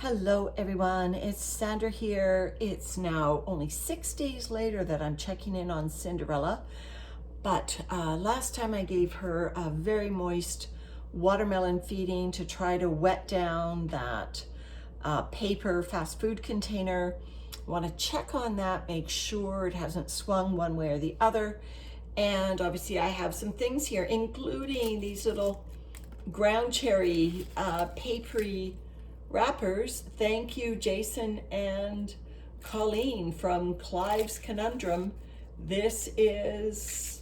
Hello everyone, it's Sandra here. It's now only 6 days later that I'm checking in on Cinderella, but last time I gave her a very moist watermelon feeding to try to wet down that paper fast food container. I want to check on that, make sure it hasn't swung one way or the other. And obviously I have some things here, including these little ground cherry papery wrappers. Thank you, Jason and Colleen from Clive's Conundrum. This is,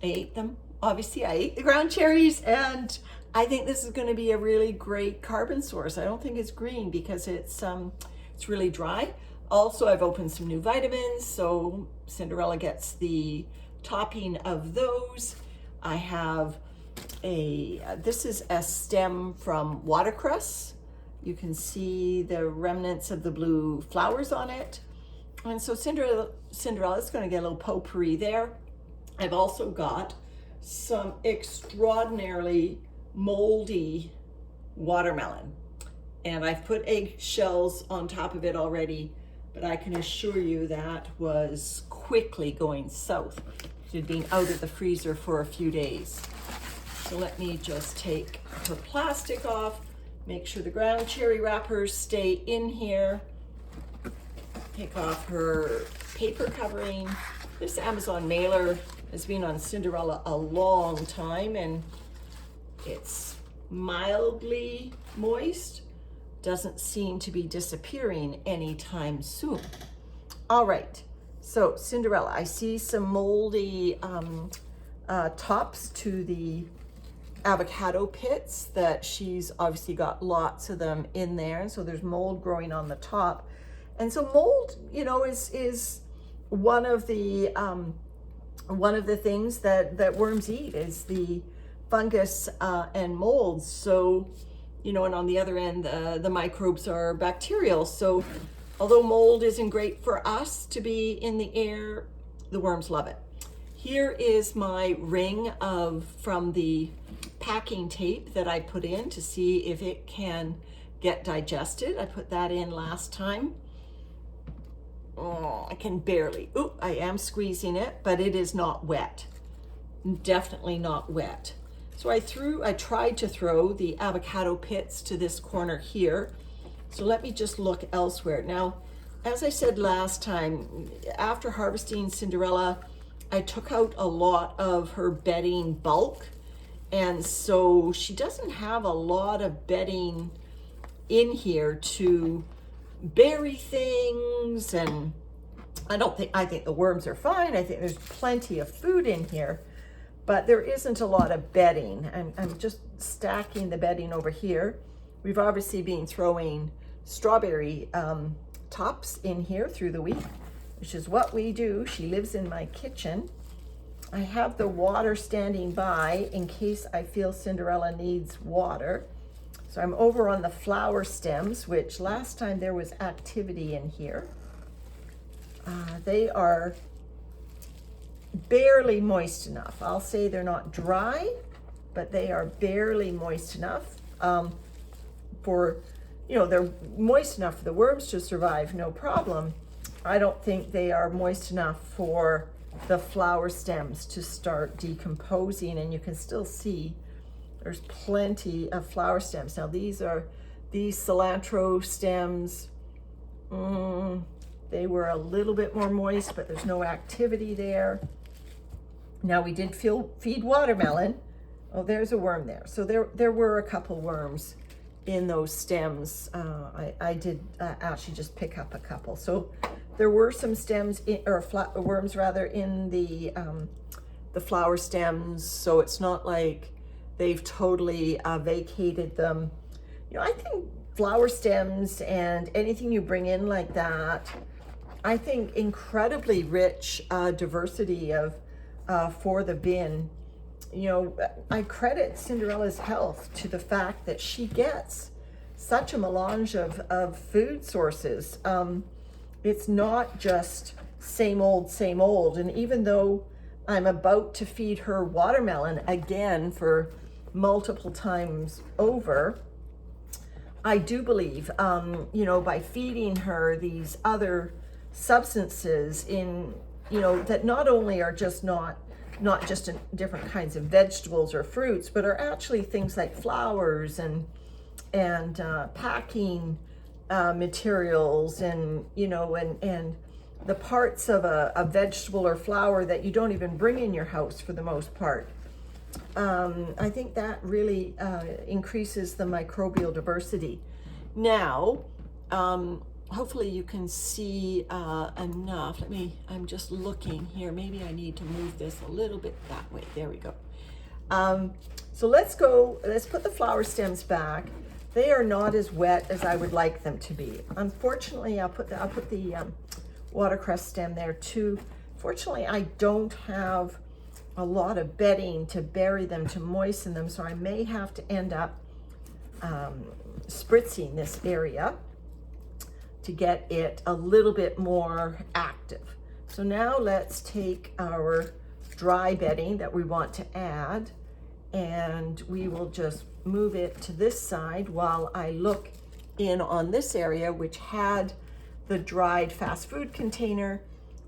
I ate them. Obviously, I ate the ground cherries, and I think this is going to be a really great carbon source. I don't think it's green because it's really dry. Also, I've opened some new vitamins, so Cinderella gets the topping of those. I have this is a stem from watercress. You can see the remnants of the blue flowers on it. And so Cinderella's going to get a little potpourri there. I've also got some extraordinarily moldy watermelon. And I've put eggshells on top of it already, but I can assure you that was quickly going south. It had been out of the freezer for a few days. So let me just take her plastic off. Make sure the ground cherry wrappers stay in here. Take off her paper covering. This Amazon mailer has been on Cinderella a long time and it's mildly moist. Doesn't seem to be disappearing anytime soon. All right, so Cinderella, I see some moldy tops to the avocado pits that she's obviously got lots of them in there, and so there's mold growing on the top. And so mold, you know, is one of the things that worms eat is the fungus and molds. So, you know, and on the other end, the microbes are bacterial. So although mold isn't great for us to be in the air, the worms love it. Here is my ring from the packing tape that I put in to see if it can get digested. I put that in last time. Oh, I can barely. Ooh, I am squeezing it, but it is not wet. Definitely not wet. So I tried to throw the avocado pits to this corner here. So let me just look elsewhere. Now, as I said last time, after harvesting Cinderella, I took out a lot of her bedding bulk. And so she doesn't have a lot of bedding in here to bury things. And I think the worms are fine. I think there's plenty of food in here, but there isn't a lot of bedding. I'm just stacking the bedding over here. We've obviously been throwing strawberry tops in here through the week, which is what we do. She lives in my kitchen. I have the water standing by in case I feel Cinderella needs water. So I'm over on the flower stems, which last time there was activity in here. They are barely moist enough. I'll say they're not dry, but they are barely moist enough they're moist enough for the worms to survive, no problem. I don't think they are moist enough for the flower stems to start decomposing, and you can still see there's plenty of flower stems. Now these cilantro stems, they were a little bit more moist, but there's no activity there. Now we did feed watermelon. Oh, there's a worm there. So there were a couple worms in those stems. I did actually just pick up a couple. So there were some worms rather in the flower stems. So it's not like they've totally vacated them. You know, I think flower stems and anything you bring in like that, I think incredibly rich diversity of for the bin. You know, I credit Cinderella's health to the fact that she gets such a melange of food sources. It's not just same old. And even though I'm about to feed her watermelon again for multiple times over, I do believe, you know, by feeding her these other substances in, you know, that not only are just not just in different kinds of vegetables or fruits, but are actually things like flours and packing materials, and you know, and the parts of a vegetable or flour that you don't even bring in your house for the most part. I think that really increases the microbial diversity. Now, hopefully you can see enough. I'm just looking here. Maybe I need to move this a little bit that way. There we go. So let's put the flower stems back. They are not as wet as I would like them to be. Unfortunately, I'll put the watercress stem there too. Fortunately, I don't have a lot of bedding to bury them, to moisten them, so I may have to end up spritzing this area to get it a little bit more active. So now let's take our dry bedding that we want to add, and we will just move it to this side while I look in on this area, which had the dried fast food container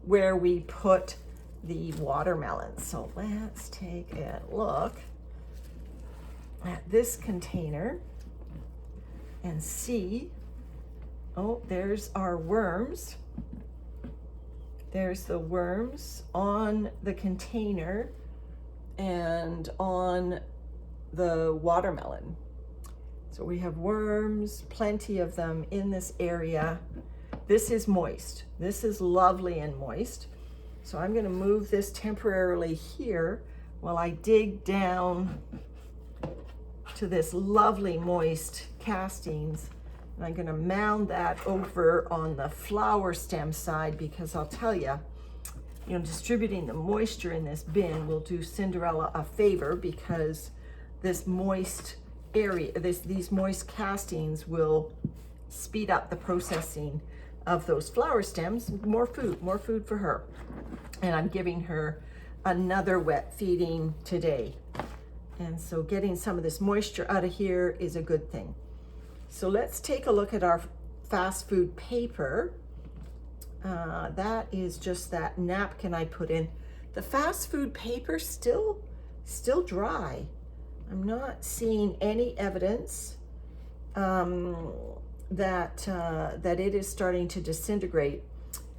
where we put the watermelon. So let's take a look at this container and see. Oh, there's our worms. There's the worms on the container and on the watermelon. So we have worms, plenty of them in this area. This is moist. This is lovely and moist. So I'm going to move this temporarily here while I dig down to this lovely moist castings. And I'm going to mound that over on the flower stem side, because I'll tell you, you know, distributing the moisture in this bin will do Cinderella a favor, because this moist area, these moist castings will speed up the processing of those flower stems. More food for her. And I'm giving her another wet feeding today. And so getting some of this moisture out of here is a good thing. So let's take a look at our fast food paper. That is just that napkin I put in. The fast food paper still dry. I'm not seeing any evidence that it is starting to disintegrate.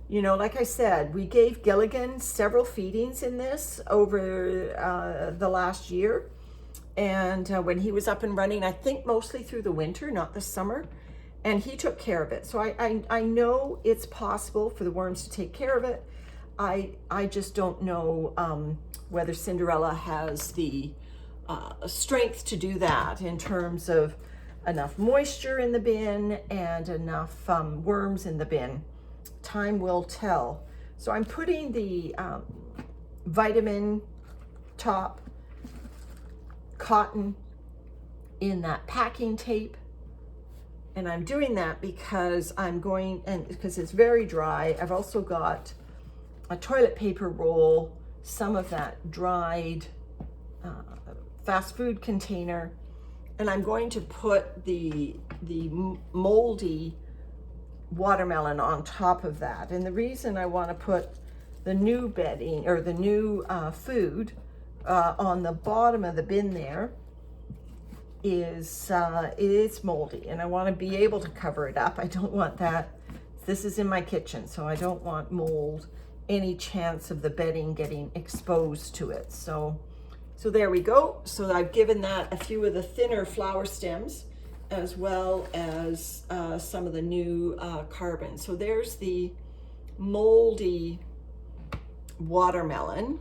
You know, like I said, we gave Gilligan several feedings in this over the last year. And when he was up and running, I think mostly through the winter, not the summer, and he took care of it. So I know it's possible for the worms to take care of it. I just don't know whether Cinderella has the strength to do that in terms of enough moisture in the bin and enough worms in the bin. Time will tell. So I'm putting the vitamin top cotton in that packing tape, and I'm doing that because because it's very dry. I've also got a toilet paper roll, some of that dried fast food container, and I'm going to put the moldy watermelon on top of that. And the reason I want to put the new bedding or the new food on the bottom of the bin there is it's moldy, and I want to be able to cover it up. I don't want that. This is in my kitchen, so I don't want mold, any chance of the bedding getting exposed to it. So there we go. So I've given that a few of the thinner flower stems, as well as some of the new carbon. So there's the moldy watermelon.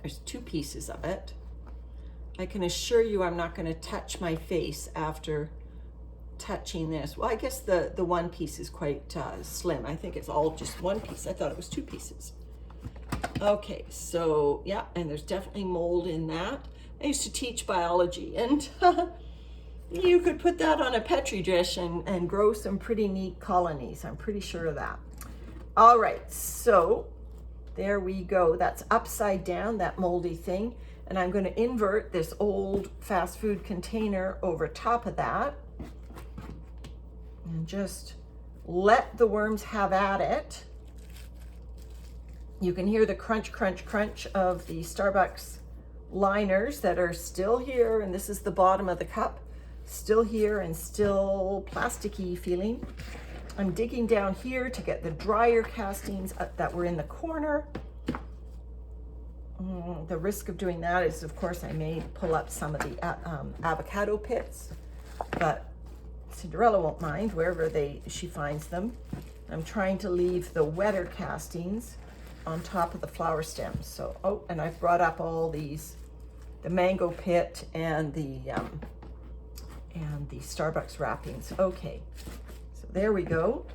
There's 2 pieces of it. I can assure you I'm not going to touch my face after touching this. Well, I guess the one piece is quite slim. I think it's all just 1 piece. I thought it was 2 pieces. Okay, so yeah, and there's definitely mold in that. I used to teach biology, and you could put that on a Petri dish and grow some pretty neat colonies. I'm pretty sure of that. All right, so there we go. That's upside down, that moldy thing. And I'm going to invert this old fast food container over top of that. And just let the worms have at it. You can hear the crunch, crunch, crunch of the Starbucks liners that are still here, and this is the bottom of the cup, still here and still plasticky feeling. I'm digging down here to get the drier castings that were in the corner. The risk of doing that is, of course, I may pull up some of the avocado pits, but Cinderella won't mind wherever she finds them. I'm trying to leave the wetter castings on top of the flower stems. So, oh, and I've brought up all these, the mango pit and the Starbucks wrappings. Okay, so there we go.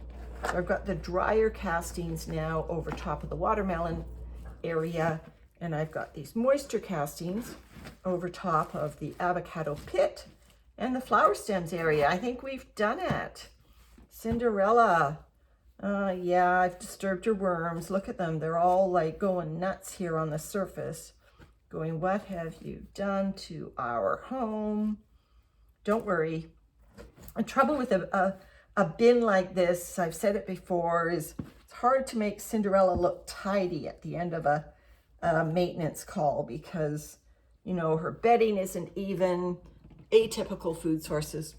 So I've got the drier castings now over top of the watermelon area, and I've got these moisture castings over top of the avocado pit and the flower stems area. I think we've done it. Cinderella. Yeah, I've disturbed your worms. Look at them. They're all like going nuts here on the surface. Going, what have you done to our home? Don't worry. The trouble with a bin like this, I've said it before, is it's hard to make Cinderella look tidy at the end of a maintenance call because, you know, her bedding isn't even, atypical food sources.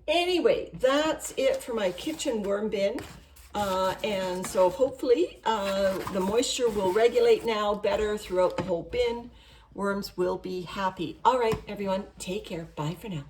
Anyway, that's it for my kitchen worm bin. And so hopefully the moisture will regulate now better throughout the whole bin. Worms will be happy. All right, everyone, take care. Bye for now.